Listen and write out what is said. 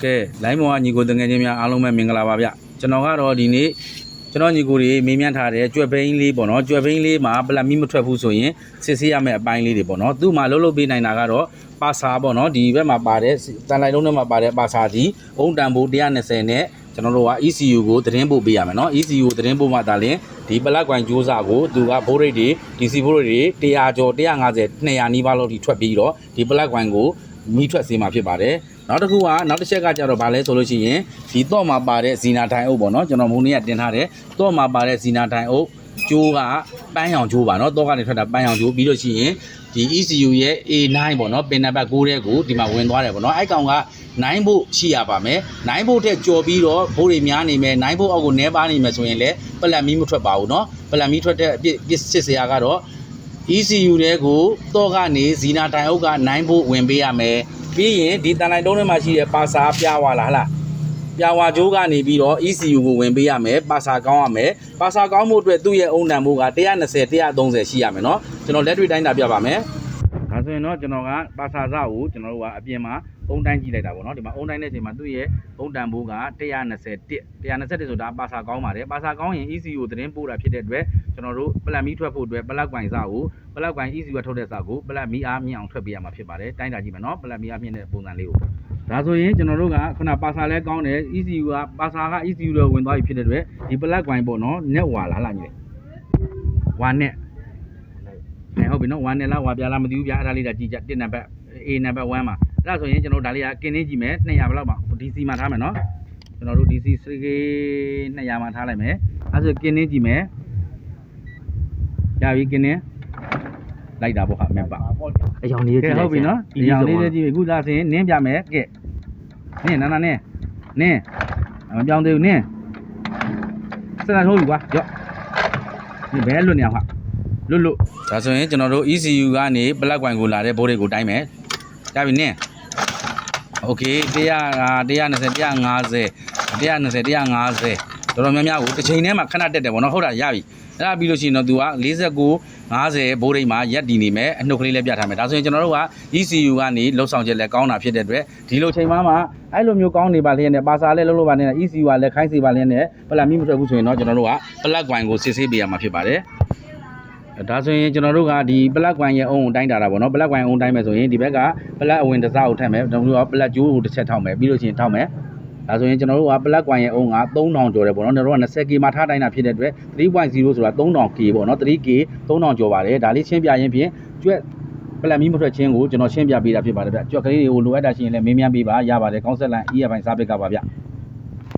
ကဲလိုင်းမောင်ကညီကိုတငယ်ချင်းများအားလုံးပဲမင်္ဂလာပါဗျကျွန်တော်ကတော့ဒီနေ့ကျွန်တော်ညီကိုတွေမေးမြန်းထားတဲ့ကြွက်ဘိန်းလေးပေါ့နော်ကြွက်ဘိန်းလေးမှာပလက်မီမထွက်ဘူးဆိုရင်စစ်ဆေးရမယ့်အပိုင်းလေးတွေပေါ့နော်သူ့မှာလှုပ်ပေးနိုင်တာကတော့ပါစာပေါ့နော်ဒီဘက်မှာပါတဲ့တန်လိုက်လုံးထဲမှာပါတဲ့ပါစာဒီအုံတန်ဖိုး120နဲ့ကျွန်တော်တို့က ECU ကိုသတင်းပို့ပေးရမယ်နော် ECU ကိုသတင်းပို့မှသာလျှင်ဒီပလက်ကွိုင်ကြိုးစာကိုသူကဘိုးရိတ်တွေ DC ဘိုးရိတ်တွေ100ကျော်150 200နီးပါးလောက်ထိထွက်ပြီးတော့ဒီပလက်ကွိုင်ကိုမိထွက်စေမှာဖြစ်ပါတယ်နောက်တစ်ခုကနောက်တစ်ချက်ကကြတော့ဗာလဲဆိုလို့ရှိရင်ဒီတော့မှာပါတဲ့ဇီနာထိုင်အုပ်ပေါ့နော်ကျွန်တော်မုံနေ့ကတင်ထားတယ်တော့မှာပါတဲ့ဇီနာထိုင်အုပ်ကျိုးကပန်းရောင်ကျိုးပါနော်တော့ကနေထွက်တာပန်းရောင်ကျိုးပြီးလို့ရှိရင်ဒီ ECU ရဲ့ A9 ပေါ့နော်ပင်နံပါတ်6တဲ့ကိုဒီမှာဝင်သွားတယ်ပေါ့နော်အဲ့ကောင်က9ဖို့ရှိရပါမယ်9ဖို့ထက်ကျော်ပြီးတော့ဘိုးတွေများနေမယ်9ဖို့အောက်ကိုနဲပါနေမယ်ဆိုရင်လည်းပလက်မီမထွက်ပါဘူးနော်ပလက်မီထွက်တဲ့အပြစ်စစ်စရာကတော့ ECU တဲ့ကိုတော့ကနေဇီနာထိုင်အုပ်က9ဖို့ဝင်ပေးရမယ်ပြီးရင်ဒီတန်လိုက်တုံးထဲမှာရှိတဲ့ပါစာပြားဝါလားဟလားပြားဝါကြိုးကနေပြီးတော့ ECU ကိုဝင်ပေးရမယ်ပါစာကောင်းရမယ်ပါစာကောင်းမှုအတွက်သူ့ရဲ့အုံတန်မှုက120 130ရှိရမယ်เนาะကျွန်တော်လက်တွေ့တိုင်းတာပြပါမယ်ဒါဆိုရင်တော့ကျွန်တော်ကပါစာစကိုကျွန်တော်တို့ကအပြင်မှာအုံတိုင်းကြည့်လိုက်တာပေါ့เนาะဒီမှာအုံတိုင်းတဲ့အချိန်မှာသူ့ရဲ့အုံတန်မှုက121ဆိုတာပါစာကောင်းပါတယ်ပါစာကောင်းရင် ECU ကိုသတင်းပို့တာဖြစ်တဲ့အတွက်ကျွန်တော်တို့ပလက်မီထွက်ဖို့အတွက်ပလက်ကွိုင်စကိုပလက်ကွိုင် ECU ကထုတ်တဲ့စကိုပလက်မီအားမြင့်အောင်ထွက်ပေးရမှာဖြစ်ပါတယ်တိုင်းတာကြည့်မယ်เนาะပလက်မီအားမြင့်တဲ့ပုံစံလေးကိုဒါဆိုရင်ကျွန်တော်တို့ကခုနပါစာလဲကောင်းတယ် ECU ကပါစာက ECU တော့ဝင်သွားပြီဖြစ်တဲ့အတွက်ဒီပလက်ကွိုင်ပေါ့เนาะ net ဝါလားညီလေဝါ net ဟုတ်ပြီเนาะဝါ net လားဝါပြလားမသိဘူးဗျာအဲ့ဒါလေးဒါကြည့်ကြ1နံပါတ် A နံပါတ်1မှာအဲ့ဒါဆိုရင်ကျွန်တော်ဒါလေးကကင်းနေကြည့်မယ်200ဘယ်လောက်ပါ DC မှာထားမယ်เนาะကျွန်တော်တို့ DC 200မှာထားလိုက်မယ်အဲ့ဒါဆိုကင်းနေကြည့်မယ်ရပြီကင်းနေလိုက်တာပေါ့ဟာမက်ပါအယောင်လေးကြည့်လိုက်ဟုတ်ပြီနော်အယောင်လေးကြည့်အခုလာစင်နင်းပြမယ်ကဲနင်းနာနာနင်းမပြောင်းသေးဘူးနင်းစတာထိုးပြီကွာရော့ဒီဘဲလွတ်နေအောင်ဟာလွတ်ဒါဆိုရင်ကျွန်တော်တို့ ECU ကနေပလက်ကွိုင်ကိုလာတဲ့ဘိုးတွေကိုတိုင်းမယ်ရပြီနင်းโอเค120 150 120 150တော်တော်များများကိုတစ်ချိန်ထဲမှာခဏတက်တယ်ဗောနော်ဟုတ်တာရပြီအဲ့ဒါပြီးလို့ရှိရင်တော့ तू က49 50ဘိုးရိတ်မှာရက်တည်နေမယ်အနှုတ်ကလေးလည်းပြထားမယ်ဒါဆိုရင်ကျွန်တော်တို့က ECU ကနေလှုပ်ဆောင်ချက်လည်းကောင်းတာဖြစ်တဲ့အတွက်ဒီလိုချိန်မှအဲ့လိုမျိုးကောင်းနေပါလျက်နဲ့ပါစာလည်းလှုပ်လို့ပါနဲ့ ECU ကလည်းခိုင်းစေပါလျက်နဲ့ပလက်မီမထွက်ဘူးဆိုရင်တော့ကျွန်တော်တို့ကပလက်ကွိုင်ကိုစစ်ဆေးပေးရမှာဖြစ်ပါတယ်ဒါဆိုရင်ကျွန်တော်တို့ကဒီပလက်ကွိုင်ရဲ့အုံကိုတိုင်းတာတာပေါ့နော်ပလက်ကွိုင်အုံတိုင်းမယ်ဆိုရင်ဒီဘက်ကပလက်အဝင်တစ်စားကိုထည့်မယ်ကျွန်တော်တို့ကပလက်ကျိုးကိုတစ်ချက်ထောက်မယ်ပြီးလို့ရှိရင်ထောက်မယ်ဒါဆိုရင်ကျွန်တော်တို့ကပလက်ကွိုင်ရဲ့အုံက3000ကျော်တယ်ပေါ့နော်ကျွန်တော်တို့က 20k မှာထားတိုင်းတာဖြစ်တဲ့အတွက် 3.0 ဆိုတာ 3000k ပေါ့နော် 3k 3000ကျော်ပါတယ်ဒါလေးရှင်းပြရင်းဖြင့်ကျွတ်ပလက်မီမထွက်ခြင်းကိုကျွန်တော်ရှင်းပြပေးတာဖြစ်ပါတယ်ဗျကြွက်ကလေးတွေကိုလိုအပ်တာရှိရင်လည်းမေးမြန်းပေးပါရပါတယ်ကောင်းဆက်လန် EF ဘိုင်စာပစ်ကပါဗျ